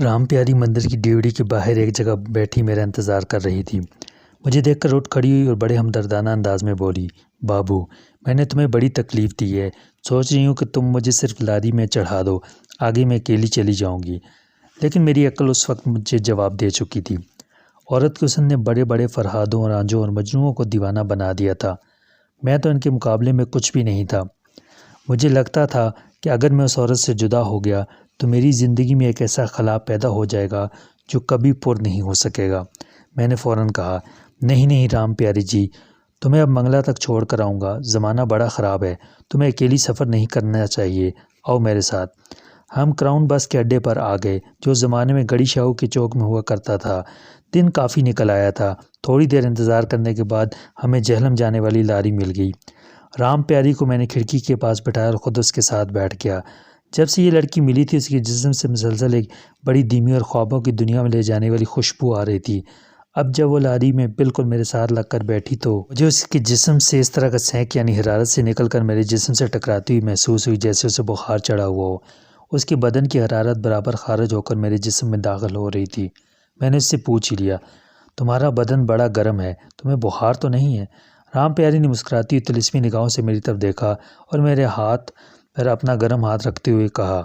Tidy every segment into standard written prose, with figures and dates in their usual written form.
राम प्यारी मंदिर की ड्योढ़ी के बाहर एक जगह बैठी मेरा इंतज़ार कर रही थी। मुझे देखकर उठ खड़ी हुई और बड़े हमदर्दाना अंदाज में बोली, बाबू, मैंने तुम्हें बड़ी तकलीफ़ दी है। सोच रही हूँ कि तुम मुझे सिर्फ लारी में चढ़ा दो, आगे मैं अकेली चली जाऊँगी। लेकिन मेरी अक्ल उस वक्त मुझे जवाब दे चुकी थी। औरत के हुस्न ने बड़े बड़े फरहादों, रांझों और मजनुओं को दीवाना बना दिया था। मैं तो इनके मुकाबले में कुछ भी नहीं था। मुझे लगता था कि अगर मैं उस औरत से जुदा हो गया तो मेरी ज़िंदगी में एक ऐसा खला पैदा हो जाएगा जो कभी पुर नहीं हो सकेगा। मैंने फ़ौरन कहा, नहीं नहीं राम प्यारी जी, तुम्हें अब मंगला तक छोड़ कर आऊँगा। ज़माना बड़ा ख़राब है, तुम्हें अकेली सफ़र नहीं करना चाहिए। आओ मेरे साथ। हम क्राउन बस के अड्डे पर आ गए, जो ज़माने में गड़ी शाहू के चौक में हुआ करता था। दिन काफ़ी निकल आया था। थोड़ी देर इंतज़ार करने के बाद हमें जहलम जाने वाली लारी मिल गई। राम प्यारी को मैंने खिड़की के पास बैठाया और ख़ुद उसके साथ बैठ गया। जब से ये लड़की मिली थी, उसके जिस्म से मुसलसल एक बड़ी धीमी और ख्वाबों की दुनिया में ले जाने वाली खुशबू आ रही थी। अब जब वो लारी में बिल्कुल मेरे साथ लगकर बैठी तो मुझे उसके जिस्म से इस तरह का सेंक यानी हरारत से निकलकर मेरे जिस्म से टकराती हुई महसूस हुई, जैसे उसे बुखार चढ़ा हुआ हो। उसके बदन की हरारत बराबर खारिज होकर मेरे जिस्म में दाखिल हो रही थी। मैंने उससे पूछ ही लिया, तुम्हारा बदन बड़ा गर्म है, तुम्हें बुखार तो नहीं है? राम प्यारी ने मुस्कुराती हुई तिलिस्मी निगाहों से मेरी तरफ देखा और मेरे हाथ पर अपना गर्म हाथ रखते हुए कहा,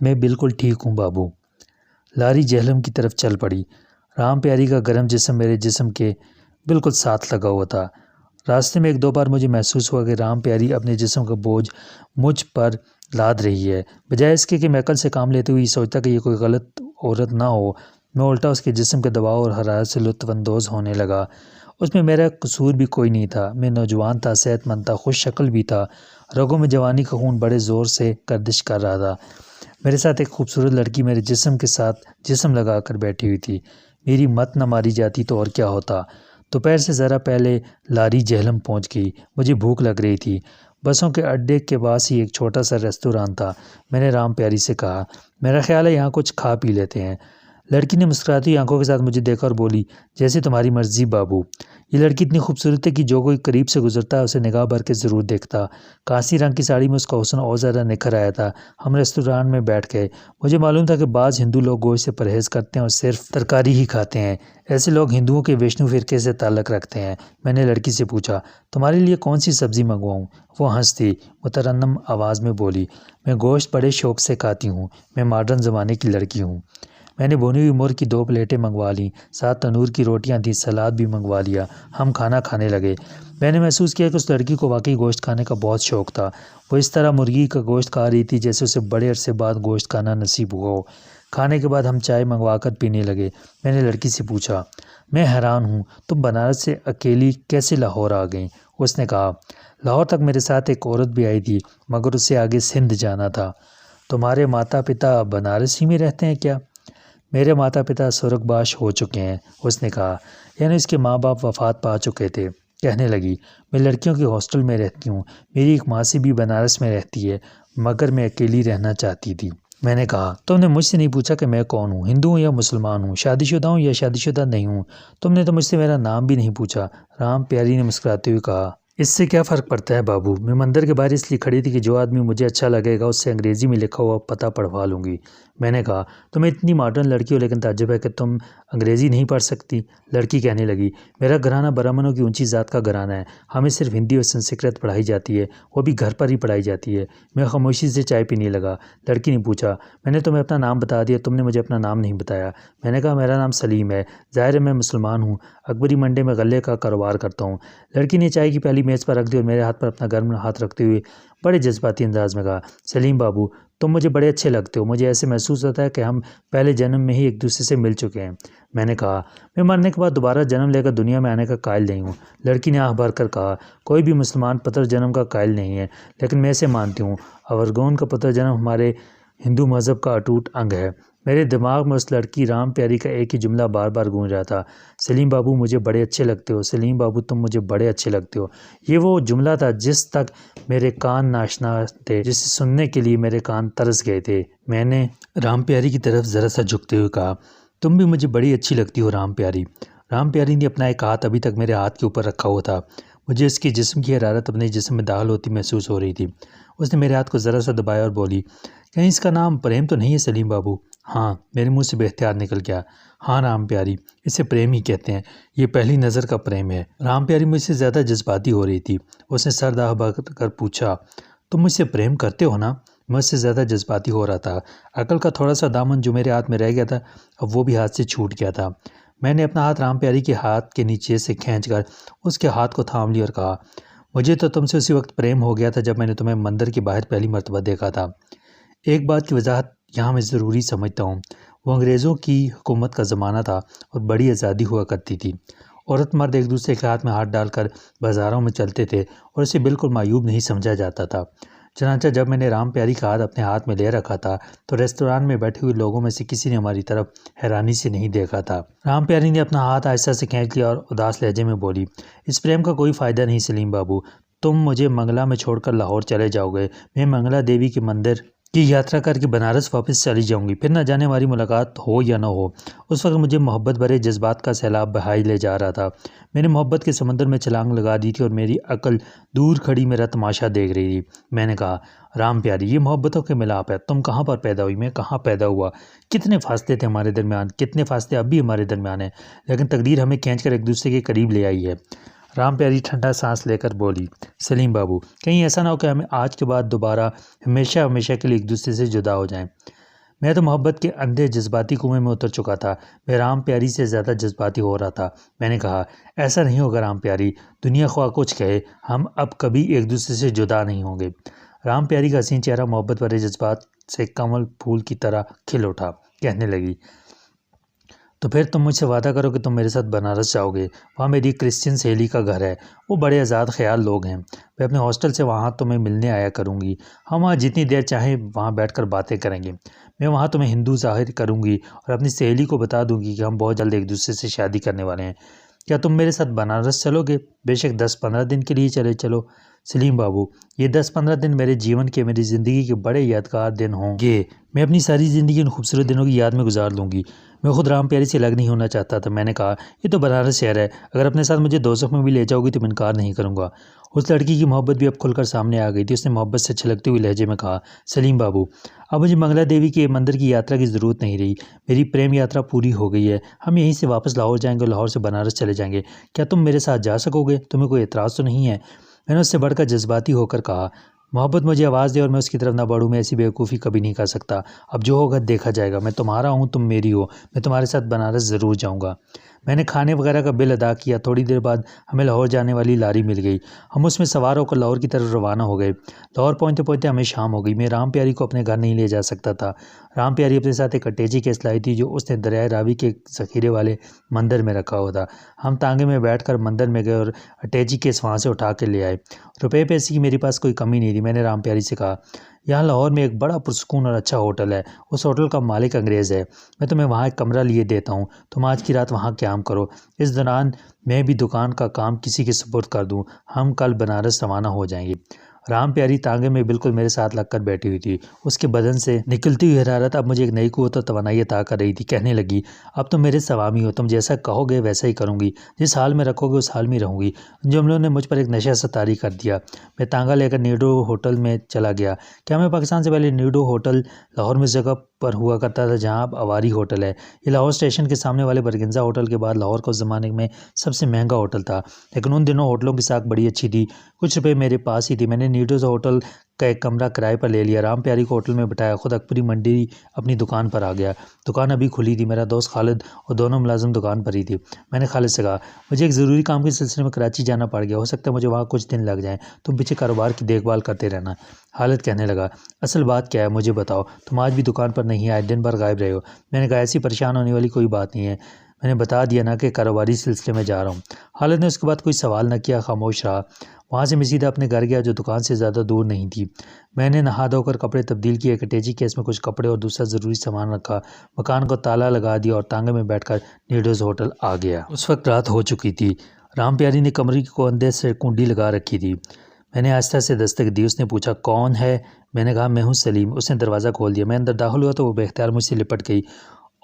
मैं बिल्कुल ठीक हूँ बाबू। लारी जहलम की तरफ चल पड़ी। राम प्यारी का गर्म जिस्म मेरे जिस्म के बिल्कुल साथ लगा हुआ था। रास्ते में एक दो बार मुझे महसूस हुआ कि राम प्यारी अपने जिस्म का बोझ मुझ पर लाद रही है। बजाय इसके कि मैं अकल से काम लेते हुए सोचता कि ये कोई गलत औरत ना हो, मैं उल्टा उसके जिस्म के दबाव और हरारत से लुत्फ़अंदोज़ होने लगा। उसमें मेरा कसूर भी कोई नहीं था। मैं नौजवान था, सेहतमंद था, खुश शक्ल भी था। रगों में जवानी का खून बड़े ज़ोर से गर्दिश कर रहा था। मेरे साथ एक खूबसूरत लड़की मेरे जिस्म के साथ जिस्म लगा कर बैठी हुई थी। मेरी मत न मारी जाती तो और क्या होता। दोपहर से ज़रा पहले लारी जहलम पहुंच गई। मुझे भूख लग रही थी। बसों के अड्डे के पास ही एक छोटा सा रेस्तोरां था। मैंने राम प्यारी से कहा, मेरा ख्याल है यहाँ कुछ खा पी लेते हैं। लड़की ने मुस्कुराती हुई आंखों के साथ मुझे देखा और बोली, जैसे तुम्हारी मर्जी बाबू। ये लड़की इतनी खूबसूरत है कि जो कोई करीब से गुजरता है उसे निगाह भर के ज़रूर देखता। कांसी रंग की साड़ी में उसका हुस्न और ज़्यादा निखर आया था। हम रेस्टोरेंट में बैठ गए। मुझे मालूम था कि बाज़ हिंदू लोग गोश्त से परहेज़ करते हैं और सिर्फ तरकारी ही खाते हैं। ऐसे लोग हिंदुओं के वैष्णो फ़िरके से ताल्लुक़ रखते हैं। मैंने लड़की से पूछा, तुम्हारे लिए कौन सी सब्ज़ी मंगवाऊँ? वो हंसती मुतरन्नम आवाज़ में बोली, मैं गोश्त बड़े शौक़ से खाती हूँ। मैं मॉडर्न ज़माने की लड़की हूँ। मैंने भुनी हुई मुर्ग की 2 प्लेटें मंगवा लीं। साथ तंदूर की रोटियां थीं, सलाद भी मंगवा लिया। हम खाना खाने लगे। मैंने महसूस किया कि उस लड़की को वाकई गोश्त खाने का बहुत शौक़ था। वो इस तरह मुर्गी का गोश्त खा रही थी जैसे उसे बड़े अरसे बाद गोश्त खाना नसीब हुआ हो। खाने के बाद हम चाय मंगवा कर पीने लगे। मैंने लड़की से पूछा, मैं हैरान हूँ, तुम बनारस से अकेली कैसे लाहौर आ गई? उसने कहा, लाहौर तक मेरे साथ एक औरत भी आई थी, मगर उससे आगे सिंध जाना था। तुम्हारे माता पिता बनारस ही में रहते हैं क्या? मेरे माता पिता स्वर्गवास हो चुके हैं, उसने कहा, यानी उसके माँ बाप वफ़ात पा चुके थे। कहने लगी, मैं लड़कियों के हॉस्टल में रहती हूँ। मेरी एक मासी भी बनारस में रहती है, मगर मैं अकेली रहना चाहती थी। मैंने कहा, तुमने मुझसे नहीं पूछा कि मैं कौन हूँ, हिंदू हूँ या मुसलमान हूँ, शादीशुदा हूँ या शादीशुदा नहीं हूँ। तुमने तो मुझसे मेरा नाम भी नहीं पूछा। राम प्यारी ने मुस्कुराते हुए कहा, इससे क्या फ़र्क पड़ता है बाबू। मैं मंदिर के बाहर इसलिए खड़ी थी कि जो आदमी मुझे अच्छा लगेगा उससे अंग्रेज़ी में लिखा हुआ पता पढ़वा लूँगी। मैंने कहा, तुम इतनी मॉडर्न लड़की हो, लेकिन ताज्जुब है कि तुम अंग्रेज़ी नहीं पढ़ सकती। लड़की कहने लगी, मेरा घराना ब्राह्मणों की ऊंची ज़ात का घराना है। हमें सिर्फ हिंदी और संस्कृत पढ़ाई जाती है, वो भी घर पर ही पढ़ाई जाती है। मैं खामोशी से चाय पीने लगा। लड़की ने पूछा, मैंने तुम्हें अपना नाम बता दिया, तुमने मुझे अपना नाम नहीं बताया। मैंने कहा, मेरा नाम सलीम है। ज़ाहिर है मैं मुसलमान हूँ, अकबरी मंडी में गले का कारोबार करता हूँ। लड़की ने चाय की प्याली मेज़ पर रख दी और मेरे हाथ पर अपना गर्म हाथ रखते हुए बड़े जज्बाती अंदाज में कहा, सलीम बाबू, तुम मुझे बड़े अच्छे लगते हो। मुझे ऐसे महसूस होता है कि हम पहले जन्म में ही एक दूसरे से मिल चुके हैं। मैंने कहा, मैं मरने के बाद दोबारा जन्म लेकर दुनिया में आने का कायल नहीं हूँ। लड़की ने आँख भर कर कहा, कोई भी मुसलमान पुनर्जन्म का कायल नहीं है, लेकिन मैं इसे मानती हूँ। अवरगोन का पुनर्जन्म हमारे हिंदू मज़हब का अटूट अंग है। मेरे दिमाग में उस लड़की राम प्यारी का एक ही जुमला बार बार गूंज रहा था, सलीम बाबू मुझे बड़े अच्छे लगते हो, सलीम बाबू तुम मुझे बड़े अच्छे लगते हो। ये वो जुमला था जिस तक मेरे कान नाशना थे, जिसे सुनने के लिए मेरे कान तरस गए थे। मैंने राम प्यारी की तरफ ज़रा सा झुकते हुए कहा, तुम भी मुझे बड़ी अच्छी लगती हो राम प्यारी। राम प्यारी ने अपना एक हाथ अभी तक मेरे हाथ के ऊपर रखा हुआ था। मुझे उसके जिस्म की हरारत अपने जिस्म में दाखिल होती महसूस हो रही थी। उसने मेरे हाथ को ज़रा सा दबाया और बोली, कहीं इसका नाम प्रेम तो नहीं है सलीम बाबू? हाँ, मेरे मुंह से बेख्तियार निकल गया। हाँ राम प्यारी, इसे प्रेम ही कहते हैं। ये पहली नज़र का प्रेम है। राम प्यारी मुझसे ज़्यादा जज्बाती हो रही थी। उसने सर दबा कर पूछा, तुम मुझसे प्रेम करते हो ना? मैं उससे ज़्यादा जज्बाती हो रहा था। अकल का थोड़ा सा दामन जो मेरे हाथ में रह गया था, अब वो भी हाथ से छूट गया था। मैंने अपना हाथ राम प्यारी के हाथ के नीचे से खींचकर उसके हाथ को थाम लिया और कहा, मुझे तो तुमसे उसी वक्त प्रेम हो गया था जब मैंने तुम्हें मंदिर के बाहर पहली मर्तबा देखा था। एक बात की वजाहत यहाँ मैं ज़रूरी समझता हूँ। वो अंग्रेज़ों की हुकूमत का ज़माना था और बड़ी आज़ादी हुआ करती थी। औरत मर्द एक दूसरे के हाथ में हाथ डालकर बाज़ारों में चलते थे और इसे बिल्कुल मायूब नहीं समझा जाता था। चनाचा जब मैंने राम प्यारी का हाथ अपने हाथ में ले रखा था तो रेस्तरान में बैठे हुए लोगों में से किसी ने हमारी तरफ हैरानी से नहीं देखा था। राम प्यारी ने अपना हाथ आहिस्ता से खींच लिया और उदास लहजे में बोली, इस प्रेम का कोई फ़ायदा नहीं सलीम बाबू। तुम मुझे मंगला में छोड़कर लाहौर चले जाओगे, मैं मंगला देवी के मंदिर की यात्रा करके बनारस वापस चली जाऊंगी। फिर न जाने हमारी मुलाकात हो या न हो। उस वक्त मुझे मोहब्बत भरे जज्बात का सैलाब बहाई ले जा रहा था। मैंने मोहब्बत के समंदर में छलांग लगा दी थी और मेरी अकल दूर खड़ी मेरा तमाशा देख रही थी। मैंने कहा, राम प्यारी, ये मोहब्बतों के मिलाप है। तुम कहाँ पर पैदा हुई, मैं कहाँ पैदा हुआ। कितने फासले थे हमारे दरमियान, कितने फासले अब भी हमारे दरमियान हैं, लेकिन तकदीर हमें खींचकर एक दूसरे के करीब ले आई है। राम प्यारी ठंडा सांस लेकर बोली, सलीम बाबू, कहीं ऐसा ना हो कि हमें आज के बाद दोबारा हमेशा हमेशा के लिए एक दूसरे से जुदा हो जाएं। मैं तो मोहब्बत के अंधे जज्बाती कुएं में उतर चुका था। मैं राम प्यारी से ज़्यादा जज्बाती हो रहा था। मैंने कहा, ऐसा नहीं होगा राम प्यारी, दुनिया ख्वाह कुछ कहे, हम अब कभी एक दूसरे से जुदा नहीं होंगे। राम प्यारी का हसीन चेहरा मोहब्बत भरे जज्बात से कमल फूल की तरह खिल उठा। कहने लगी, तो फिर तुम मुझसे वादा करो कि तुम मेरे साथ बनारस जाओगे। वहाँ मेरी क्रिश्चियन सहेली का घर है। वो बड़े आज़ाद ख्याल लोग हैं। मैं अपने हॉस्टल से वहाँ तुम्हें मिलने आया करूँगी। हम वहाँ जितनी देर चाहें वहाँ बैठकर बातें करेंगे। मैं वहाँ तुम्हें हिंदू ज़ाहिर करूँगी और अपनी सहेली को बता दूँगी कि हम बहुत जल्द एक दूसरे से शादी करने वाले हैं। क्या तुम मेरे साथ बनारस चलोगे? बेशक 10-15 दिन के लिए चलो सलीम बाबू, ये 10-15 दिन मेरे जीवन के, मेरी ज़िंदगी के बड़े यादगार दिन होंगे। मैं अपनी सारी ज़िंदगी उन खूबसूरत दिनों की याद में गुजार लूँगी। मैं खुद राम प्यारी से अलग नहीं होना चाहता था। मैंने कहा, ये तो बनारस शहर है, अगर अपने साथ मुझे दोज़ख में भी ले जाओगी तो मैं इनकार नहीं करूँगा। उस लड़की की मोहब्बत भी अब खुलकर सामने आ गई थी। उसने मोहब्बत से छलकते हुए लहजे में कहा, सलीम बाबू, अब मुझे मंगला देवी के मंदिर की यात्रा की ज़रूरत नहीं रही। मेरी प्रेम यात्रा पूरी हो गई है। हम यहीं से वापस लाहौर जाएंगे और लाहौर से बनारस चले जाएंगे। क्या तुम मेरे साथ जा सकोगे? तुम्हें कोई एतराज़ तो नहीं है? मैंने उससे बढ़कर जज्बाती होकर कहा, मोहब्बत मुझे आवाज़ दे और मैं उसकी तरफ ना बढ़ूँ, मैं ऐसी बेवकूफ़ी कभी नहीं कर सकता। अब जो होगा देखा जाएगा। मैं तुम्हारा हूँ, तुम मेरी हो। मैं तुम्हारे साथ बनारस ज़रूर जाऊँगा। मैंने खाने वगैरह का बिल अदा किया। थोड़ी देर बाद हमें लाहौर जाने वाली लारी मिल गई। हम उसमें सवार होकर लाहौर की तरफ रवाना हो गए। लाहौर पहुँचते पहुँचते हमें शाम हो गई। मैं राम प्यारी को अपने घर नहीं ले जा सकता था। राम प्यारी अपने साथ एक अटैची केस लाई थी जो उसने दरियाए रावी के ज़ख़ीरे वाले मंदिर में रखा हुआ था। हम तांगे में बैठकर मंदिर में गए और अटैची केस वहाँ से उठा के ले आए। रुपये पैसे की मेरे पास कोई कमी नहीं थी। मैंने राम प्यारी से कहा, यहाँ लाहौर में एक बड़ा पुरसकून और अच्छा होटल है। उस होटल का मालिक अंग्रेज़ है। मैं तुम्हें वहाँ एक कमरा लिए देता हूँ। तुम आज की रात वहाँ क़याम करो। इस दौरान मैं भी दुकान का काम किसी के सुपुर्द कर दूँ। हम कल बनारस रवाना हो जाएंगे। राम प्यारी तांगे में बिल्कुल मेरे साथ लगकर बैठी हुई थी। उसके बदन से निकलती हुई हरारत अब मुझे एक नई क़ुव्वत और तवानाई अता कर रही थी। कहने लगी, अब तुम मेरे स्वामी हो। तुम जैसा कहोगे वैसा ही करूँगी। जिस हाल में रखोगे उस हाल में रहूँगी। जुमलों ने मुझ पर एक नशा सा तारी कर दिया। मैं तांगा लेकर नीडो होटल में चला गया। क्या मैं पाकिस्तान से पहले नीडो होटल लाहौर में जगह पर हुआ करता था जहाँ अब अवारी होटल है। ये लाहौर स्टेशन के सामने वाले बरगंजा होटल के बाद लाहौर का उस ज़माने में सबसे महंगा होटल था। लेकिन उन दिनों होटलों की साख बड़ी अच्छी थी। कुछ रुपए मेरे पास ही थे। मैंने नीडोज होटल का एक कमरा किराए पर ले लिया। राम प्यारी को होटल में बिठाया। खुद अकबरी मंडी अपनी दुकान पर आ गया। दुकान अभी खुली थी। मेरा दोस्त खालिद और दोनों मुलाजिम दुकान पर ही थे। मैंने खालिद से कहा, मुझे एक ज़रूरी काम के सिलसिले में कराची जाना पड़ गया। हो सकता है मुझे वहाँ कुछ दिन लग जाएँ। तुम पीछे कारोबार की देखभाल करते रहना। खालिद कहने लगा, असल बात क्या है मुझे बताओ। तुम आज भी दुकान पर नहीं आए, दिन भर गायब रहे हो। मैंने कहा, ऐसी परेशान होने वाली कोई बात नहीं है। मैंने बता दिया ना कि कारोबारी सिलसिले में जा रहा हूँ। खालिद ने उसके बाद कोई सवाल न किया, खामोश रहा। वहाँ से मैं सीधा अपने घर गया जो दुकान से ज़्यादा दूर नहीं थी। मैंने नहा धोकर कपड़े तब्दील किए। एक अटैची केस में कुछ कपड़े और दूसरा ज़रूरी सामान रखा। मकान को ताला लगा दिया और तांगे में बैठकर नीडोज होटल आ गया। उस वक्त रात हो चुकी थी। राम प्यारी ने कमरे को अंदर से कुंडी लगा रखी थी। मैंने आहिस्ता से दस्तक दी। उसने पूछा, कौन है? मैंने कहा, मैं हूँ सलीम। उसने दरवाज़ा खोल दिया। मैं अंदर दाखिल हुआ तो वो बेख्तियार मुझसे लिपट गई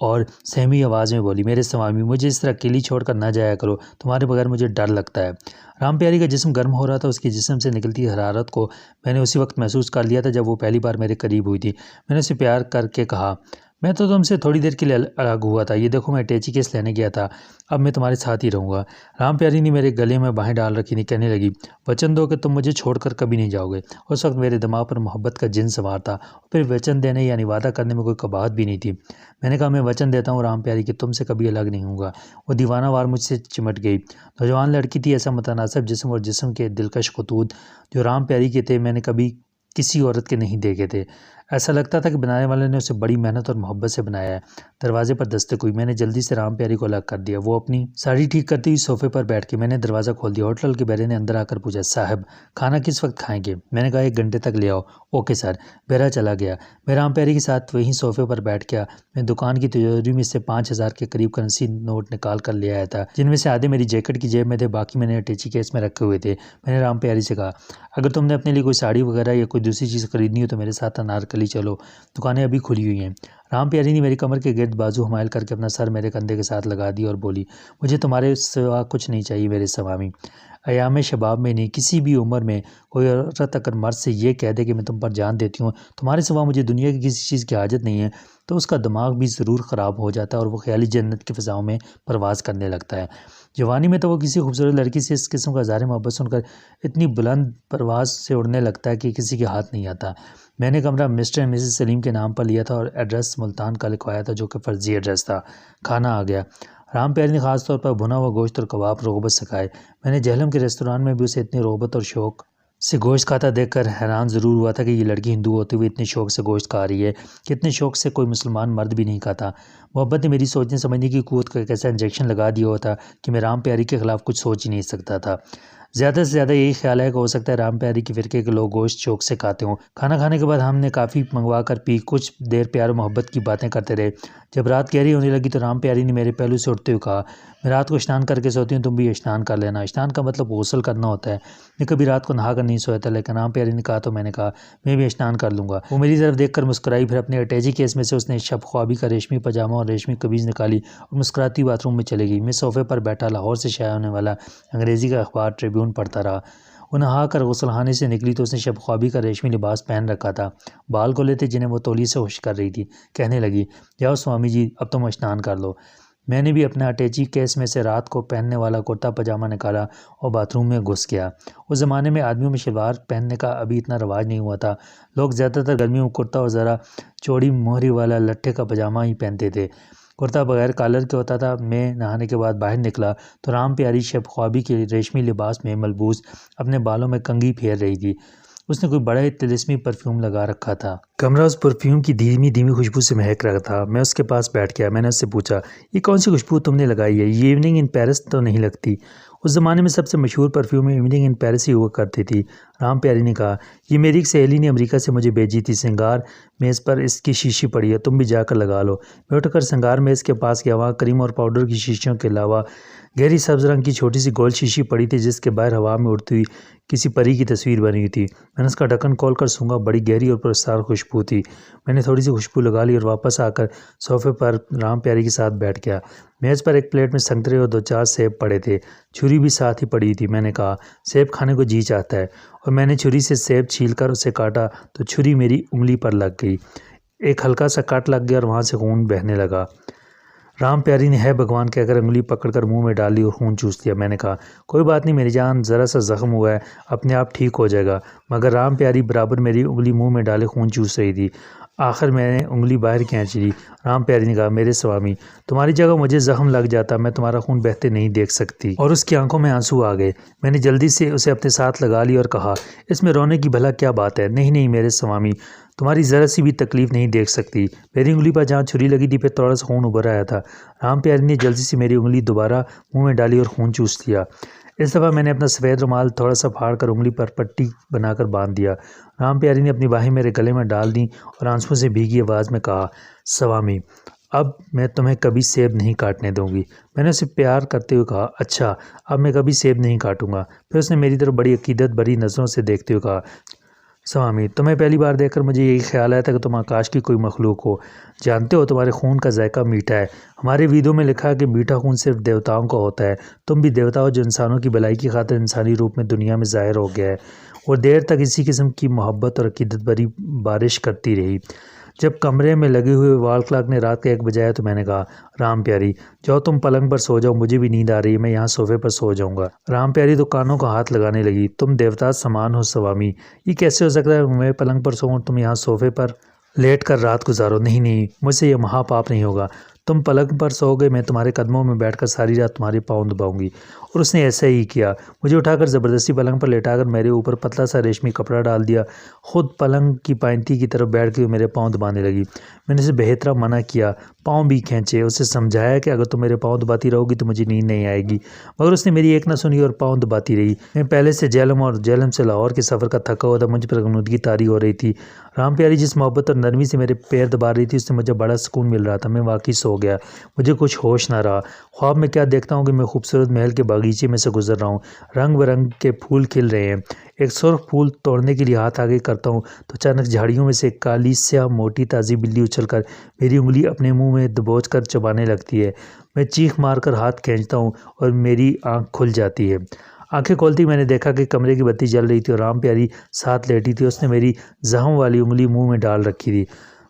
और सहमी आवाज़ में बोली, मेरे स्वामी मुझे इस तरह अकेली छोड़कर ना जाया करो, तुम्हारे बगैर मुझे डर लगता है। राम प्यारी का जिस्म गर्म हो रहा था। उसके जिस्म से निकलती हरारत को मैंने उसी वक्त महसूस कर लिया था जब वो पहली बार मेरे करीब हुई थी। मैंने उसे प्यार करके कहा, मैं तो तुमसे थोड़ी देर के लिए अलग हुआ था, ये देखो मैं अटैची केस लेने गया था, अब मैं तुम्हारे साथ ही रहूँगा। राम प्यारी ने मेरे गले में बाहें डाल रखी थी, कहने लगी, वचन दो कि तुम मुझे छोड़कर कभी नहीं जाओगे। उस वक्त मेरे दिमाग पर मोहब्बत का जिन सवार था और फिर वचन देने यानी वादा करने में कोई कबाहत भी नहीं थी। मैंने कहा, मैं वचन देता हूँ राम प्यारी कि तुमसे कभी अलग नहीं होऊंगा। वो दीवाना वार मुझसे चिमट गई। नौजवान लड़की थी, ऐसा मुतनासिब जिस्म और जिस्म के दिलकश खतूत जो राम प्यारी के थे मैंने कभी किसी औरत के नहीं देखे थे। ऐसा लगता था कि बनाने वाले ने उसे बड़ी मेहनत और मोहब्बत से बनाया है। दरवाजे पर दस्तक हुई। मैंने जल्दी से राम प्यारी को अलग कर दिया। वो अपनी साड़ी ठीक करती हुई सोफे पर बैठ के मैंने दरवाज़ा खोल दिया। होटल के बेरे ने अंदर आकर पूछा, साहब खाना किस वक्त खाएंगे? मैंने कहा, 1 घंटे तक ले आओ। Okay sir. बेरा चला गया। मैं राम प्यारी के साथ वहीं सोफे पर बैठ गया। मैं दुकान की तिजोरी में से 5,000 के करीब करेंसी नोट निकाल कर ले आया था, जिनमें से आधे मेरी जैकेट की जेब में थे, बाकी मैंने अटैची केस में रखे हुए थे। मैंने राम प्यारी से कहा, अगर तुमने अपने लिए कोई साड़ी वगैरह या कोई दूसरी चीज़ खरीदनी हो तो मेरे साथ अनारकली चलो, दुकानें अभी खुली हुई हैं। राम प्यारी ने मेरी कमर के गिर्द बाजू हमायल करके अपना सर मेरे कंधे के साथ लगा दिया और बोली, मुझे तुम्हारे सिवा कुछ नहीं चाहिए मेरे स्वामी। अयाम शबाब में नहीं, किसी भी उम्र में कोई औरत अगर मर्द से ये कह दे कि मैं तुम पर जान देती हूँ, तुम्हारे सिवा मुझे दुनिया की किसी चीज़ की हाजत नहीं है, तो उसका दिमाग भी ज़रूर ख़राब हो जाता है और वो ख्याली जन्नत की फ़िज़ाओं में परवाज़ करने लगता है। जवानी में तो वो किसी खूबसूरत लड़की से इस किस्म का इज़हार मोहब्बत सुनकर इतनी बुलंद परवाज़ से उड़ने लगता है कि किसी के हाथ नहीं आता। मैंने कमरा मिस्टर एंड मिसेस सलीम के नाम पर लिया था और एड्रेस मुल्तान का लिखवाया था, जो कि फ़र्जी एड्रेस था। खाना आ गया। राम प्यारी ने ख़ास तौर पर भुना हुआ गोश्त और कबाब रग़बत से खाए। मैंने जहलम के रेस्तरान में भी उसे इतनी रग़बत और शौक़ से गोश्त खाता देखकर हैरान ज़रूर हुआ था कि ये लड़की हिंदू होते हुए इतने शौक़ से गोश्त खा रही है कि इतने शौक़ से कोई मुसलमान मर्द भी नहीं खाता। मोहब्बत ने मेरी सोचने समझने की क़ुव्वत को एक ऐसा इंजेक्शन लगा दिया हुआ था कि मैं राम प्यारी के ख़िलाफ़ कुछ सोच ही नहीं सकता था। ज़्यादा से ज़्यादा यही ख्याल है कि हो सकता है राम प्यारी के फ़िरके के लोग गोश्त शौक़ से खाते हों। खाना खाने के बाद हमने काफ़ी मंगवा कर पी, कुछ देर प्यार और मोहब्बत की बातें करते रहे। जब रात गहरी होने लगी तो राम प्यारी ने मेरे पहलू से उठते हुए कहा, मैं रात को स्नान करके सोती हूँ, तुम भी स्नान कर लेना। स्नान का मतलब गुस्ल करना होता है। मैं कभी रात को नहा कर नहीं सोया था, लेकिन राम प्यारी ने कहा तो मैंने कहा मैं भी स्नान कर लूँगा। वो मेरी तरफ देखकर मुस्कुराई, फिर अपने अटैची केस में से उसने शब ख्वाबी का रेशमी पजामा और रेशमी कमीज़ निकाली और मुस्कुराती बाथरूम में चली गई। मैं सोफे पर बैठा लाहौर से शाया होने वाला अंग्रेज़ी का अखबार ट्रिब्यून पढ़ता रहा। वो नहा कर गुस्लखाने से निकली तो उसने शब ख्वाबी का रेशमी लिबास पहन रखा था। बाल गोले थे जिन्हें वो तौलिए से खुश कर रही थी। कहने लगी, जाओ स्वामी जी, अब तुम स्नान कर लो। मैंने भी अपना अटैची केस में से रात को पहनने वाला कुर्ता पजामा निकाला और बाथरूम में घुस गया। उस ज़माने में आदमियों में शलवार पहनने का अभी इतना रवाज नहीं हुआ था। लोग ज़्यादातर गर्मियों में कुर्ता और ज़रा चौड़ी मोहरी वाला लट्ठे का पजामा ही पहनते थे। कुर्ता बगैर कॉलर के होता था। मैं नहाने के बाद बाहर निकला तो राम प्यारी शब ख्वाबी के रेशमी लिबास में मलबूस अपने बालों में कंघी फेर रही थी। उसने कोई बड़ा ही तिलिस्मी परफ्यूम लगा रखा था। कमरा उस परफ्यूम की धीमी धीमी खुशबू से महक रहा था। मैं उसके पास बैठ गया। मैंने उससे पूछा, ये कौन सी खुशबू तुमने लगाई है? ये इवनिंग इन पेरिस तो नहीं लगती? उस ज़माने में सबसे मशहूर परफ्यूम इवनिंग इन पेरिस ही हुआ करती थी। राम प्यारी ने कहा, ये मेरी एक सहेली ने अमेरिका से मुझे भेजी थी। सिंगार मेज़ पर इसकी शीशी पड़ी है, तुम भी जाकर लगा लो। मैं उठकर सिंगार मेज़ के पास गया। वहाँ क्रीम और पाउडर की शीशियों के अलावा गहरी सब्ज़ रंग की छोटी सी गोल शीशी पड़ी थी, जिसके बाहर हवा में उड़ती हुई किसी परी की तस्वीर बनी हुई थी। मैंने उसका ढक्कन खोलकर सूंघा। बड़ी गहरी और पुरस्कार खुशबू थी। मैंने थोड़ी सी खुशबू लगा ली और वापस आकर सोफे पर राम प्यारी के साथ बैठ गया। मेज़ पर एक प्लेट में संतरे और 2-4 सेब पड़े थे। छुरी भी साथ ही पड़ी थी। मैंने कहा, सेब खाने को जी चाहता है, और मैंने छुरी से सेब छीलकर उसे काटा तो छुरी मेरी उंगली पर लग गई। एक हल्का सा कट लग गया और वहाँ से खून बहने लगा। राम प्यारी ने है भगवान कहकर उंगली पकड़कर मुंह में डाली और खून चूस दिया। मैंने कहा, कोई बात नहीं मेरी जान, ज़रा सा ज़ख्म हुआ है, अपने आप ठीक हो जाएगा। मगर राम प्यारी बराबर मेरी उंगली मुंह में डाले खून चूस रही थी। आखिर मैंने उंगली बाहर खींच ली। राम प्यारी ने कहा, मेरे स्वामी, तुम्हारी जगह मुझे जख्म लग जाता, मैं तुम्हारा खून बहते नहीं देख सकती। और उसकी आंखों में आंसू आ गए। मैंने जल्दी से उसे अपने साथ लगा ली और कहा, इसमें रोने की भला क्या बात है? नहीं नहीं मेरे स्वामी, तुम्हारी ज़रा सी भी तकलीफ़ नहीं देख सकती। मेरी उंगली पर जहाँ छुरी लगी थी, फिर थोड़ा सा खून उभर आया था। राम प्यारी ने जल्दी से मेरी उंगली दोबारा मुँह में डाली और खून चूस दिया। इस दफ़ा मैंने अपना सफ़ेद रुमाल थोड़ा सा फाड़ कर उंगली पर पट्टी बनाकर बांध दिया। राम प्यारी ने अपनी बाहें मेरे गले में डाल दी और आंसुओं से भीगी आवाज़ में कहा, स्वामी, अब मैं तुम्हें कभी सेब नहीं काटने दूंगी। मैंने उसे प्यार करते हुए कहा, अच्छा, अब मैं कभी सेब नहीं काटूंगा। फिर उसने मेरी तरफ बड़ी अकीदत भरी नज़रों से देखते हुए कहा, स्वामी, तुम्हें पहली बार देखकर मुझे यही ख्याल आया था कि तुम आकाश की कोई मखलूक हो। जानते हो, तुम्हारे खून का जायका मीठा है। हमारे वेदों में लिखा है कि मीठा खून सिर्फ देवताओं का होता है। तुम भी देवता हो जो इंसानों की भलाई की खातिर इंसानी रूप में दुनिया में ज़ाहिर हो गया है और देर तक इसी किस्म की मोहब्बत और अकीदत भरी बारिश करती रही। जब कमरे में लगे हुए वॉल क्लॉक ने रात का 1 बजाया तो मैंने कहा, राम प्यारी, जाओ तुम पलंग पर सो जाओ, मुझे भी नींद आ रही है, मैं यहाँ सोफे पर सो जाऊंगा। राम प्यारी तो कानों को हाथ लगाने लगी। तुम देवता समान हो स्वामी, ये कैसे हो सकता है मैं पलंग पर सोऊं, तुम यहाँ सोफे पर लेट कर रात गुजारो। नहीं नहीं, मुझसे यह महापाप नहीं होगा। तुम पलंग पर सोओगे, मैं तुम्हारे कदमों में बैठकर सारी रात तुम्हारे पाँव दबाऊंगी। और उसने ऐसा ही किया। मुझे उठाकर ज़बरदस्ती पलंग पर लेटाकर मेरे ऊपर पतला सा रेशमी कपड़ा डाल दिया। खुद पलंग की पायंती की तरफ बैठ के मेरे पाँव दबाने लगी। मैंने उसे बेहतरा मना किया, पाँव भी खींचे, उसे समझाया कि अगर तुम मेरे पाँव दबाती रहोगी तो मुझे नींद नहीं आएगी, मगर उसने मेरी एक ना सुनी और पाँव दबाती रही। मैं पहले से जेलम से लाहौर के सफ़र का थका हुआ था, मुझ पर गमनुदगी तारी हो रही थी। राम प्यारी जिस मोहब्बत और नरमी से मेरे पैर दबा रही थी, उससे मुझे बड़ा सुकून मिल रहा था। मैं वाकई सो गया, मुझे कुछ होश ना रहा। ख्वाब में क्या देखता हूँ कि मैं खूबसूरत महल के बागीचे में से गुजर रहा हूँ। रंग बिरंग के फूल खिल रहे हैं। एक सुर्ख फूल तोड़ने के लिए हाथ आगे करता हूँ तो अचानक झाड़ियों में से एक काली स्याह मोटी ताज़ी बिल्ली उछलकर मेरी उंगली अपने मुंह में दबोच कर चबाने लगती है। मैं चीख मारकर हाथ खींचता हूँ और मेरी आंख खुल जाती है। आंखें खोलती मैंने देखा कि कमरे की बत्ती जल रही थी और राम प्यारी साथ लेटी थी। उसने मेरी जख्म वाली उंगली मुंह में डाल रखी थी।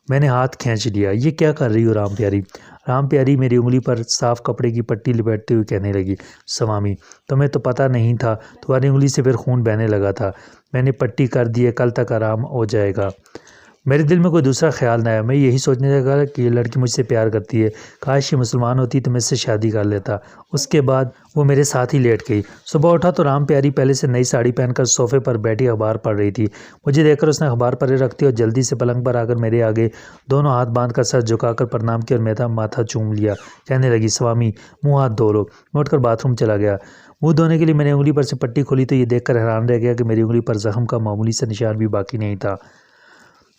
मैंने हाथ खींच लिया। ये क्या कर रही हो राम प्यारी? राम प्यारी मेरी उंगली पर साफ कपड़े की पट्टी लिपेटते हुए कहने लगी, स्वामी, तुम्हें तो पता नहीं था, तुम्हारी उंगली से फिर खून बहने लगा था। मैंने पट्टी कर दी है, कल तक आराम हो जाएगा। मेरे दिल में कोई दूसरा ख्याल न आया। मैं यही सोचने लगा कि ये लड़की मुझसे प्यार करती है। काश ये मुसलमान होती तो मैं इससे शादी कर लेता। उसके बाद वो मेरे साथ ही लेट गई। सुबह उठा तो राम प्यारी पहले से नई साड़ी पहनकर सोफे पर बैठी अखबार पढ़ रही थी। मुझे देखकर उसने अखबार परे रखती और जल्दी से पलंग पर आकर मेरे आगे दोनों हाथ बांधकर सर झुकाकर प्रणाम किया और मेरा माथा चूम लिया। कहने लगी, स्वामी, मुँह हाथ धो लो। मैं उठकर बाथरूम चला गया। मुँह धोने के लिए मैंने उंगली पर से पट्टी खोली तो ये देखकर हैरान रह गया कि मेरी उंगली पर जख्म का मामूली सा निशान भी बाकी नहीं था।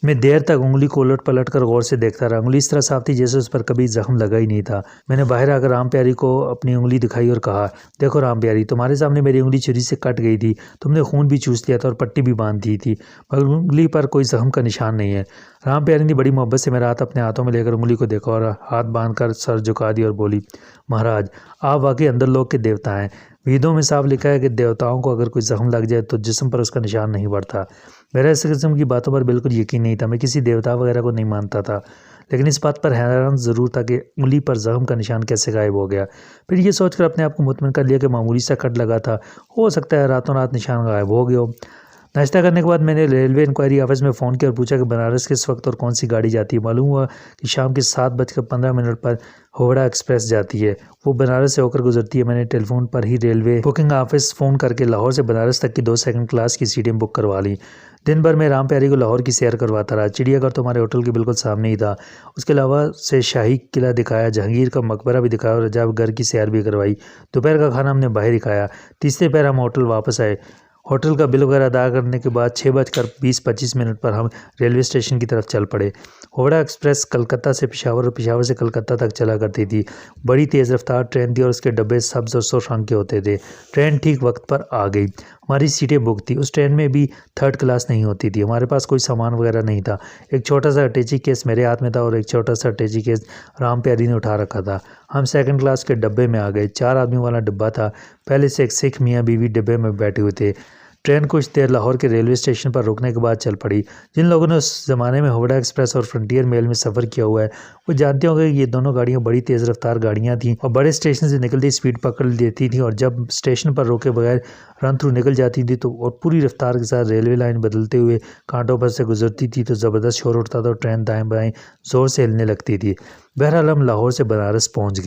मैं देर तक उंगली को उलट पलट कर गौर से देखता रहा। उंगली इस तरह साफ थी जैसे उस पर कभी जख्म लगा ही नहीं था। मैंने बाहर आकर राम प्यारी को अपनी उंगली दिखाई और कहा, देखो राम प्यारी, तुम्हारे सामने मेरी उंगली छुरी से कट गई थी। तुमने खून भी चूस लिया था और पट्टी भी बांध दी थी, मगर उंगली पर कोई जख्म का निशान नहीं है। राम प्यारी ने बड़ी मोहब्बत से मेरा हाथ अपने हाथों में लेकर उंगली को देखा और हाथ बांध कर सर झुका दिया और बोली, महाराज, आप वाकई अंदर लोग के देवता हैं। वेदों में साफ लिखा है कि देवताओं को अगर कोई जख्म लग जाए तो जिस्म पर उसका निशान नहीं बढ़ता। मेरा इस किस्म की बातों पर बिल्कुल यकीन नहीं था। मैं किसी देवता वगैरह को नहीं मानता था, लेकिन इस बात पर हैरान ज़रूर था कि उंगली पर जख्म का निशान कैसे गायब हो गया। फिर ये सोचकर अपने आप को मुतमिन कर लिया कि मामूली सा कट लगा था, हो सकता है रातों रात निशान गायब हो गया हो। नाश्ता करने के बाद मैंने रेलवे इंक्वायरी ऑफिस में फ़ोन किया और पूछा कि बनारस किस वक्त और कौन सी गाड़ी जाती है। मालूम हुआ कि शाम के 7:15 पर हावड़ा एक्सप्रेस जाती है। वो बनारस से होकर गुजरती है। मैंने टेलीफोन पर ही रेलवे बुकिंग ऑफिस फ़ोन करके लाहौर से बनारस तक की 2 सेकंड क्लास की सीटें बुक करवा ली। दिन भर मैं राम प्यारी को लाहौर की सैर करवाता रहा। चिड़ियाघर तो हमारे होटल के बिल्कुल सामने ही था। उसके अलावा से शाही किला दिखाया, जहांगीर का मकबरा भी दिखाया और अजाब घर की सैर भी करवाई। दोपहर का खाना हमने बाहर ही खाया। तीसरे पैर हम होटल वापस आए। होटल का बिल वगैरह अदा करने के बाद 6:20-25 पर हम रेलवे स्टेशन की तरफ चल पड़े। हावड़ा एक्सप्रेस कलकत्ता से पेशावर और पेशावर से कलकत्ता तक चला करती थी। बड़ी तेज़ रफ्तार ट्रेन थी और उसके डब्बे सब्ज़ और सुर्ख रंग के होते थे। ट्रेन ठीक वक्त पर आ गई। हमारी सीटें बुक थी। उस ट्रेन में भी थर्ड क्लास नहीं होती थी। हमारे पास कोई सामान वगैरह नहीं था। एक छोटा सा अटैची केस मेरे हाथ में था और एक छोटा सा अटैची केस राम प्यारी ने उठा रखा था। हम सेकंड क्लास के डब्बे में आ गए। 4 आदमियों वाला डिब्बा था। पहले से एक सिख मियाँ बीवी डिब्बे में बैठे हुए थे। ट्रेन कुछ देर लाहौर के रेलवे स्टेशन पर रुकने के बाद चल पड़ी। जिन लोगों ने उस ज़माने में हावड़ा एक्सप्रेस और फ्रंटियर मेल में सफ़र किया हुआ है वो जानते होंगे कि ये दोनों गाड़ियाँ बड़ी तेज़ रफ्तार गाड़ियाँ थीं और बड़े स्टेशन से निकलती स्पीड पकड़ लेती थी और जब स्टेशन पर रोके बगैर रन थ्रू निकल जाती थी तो और पूरी रफ्तार के साथ रेलवे लाइन बदलते हुए कांटों पर से गुजरती थी तो ज़बरदस्त शोर उठता था और ट्रेन दाएँ बाएँ ज़ोर से हिलने लगती थी। बहरहाल हम लाहौर से बनारस पहुँच गए।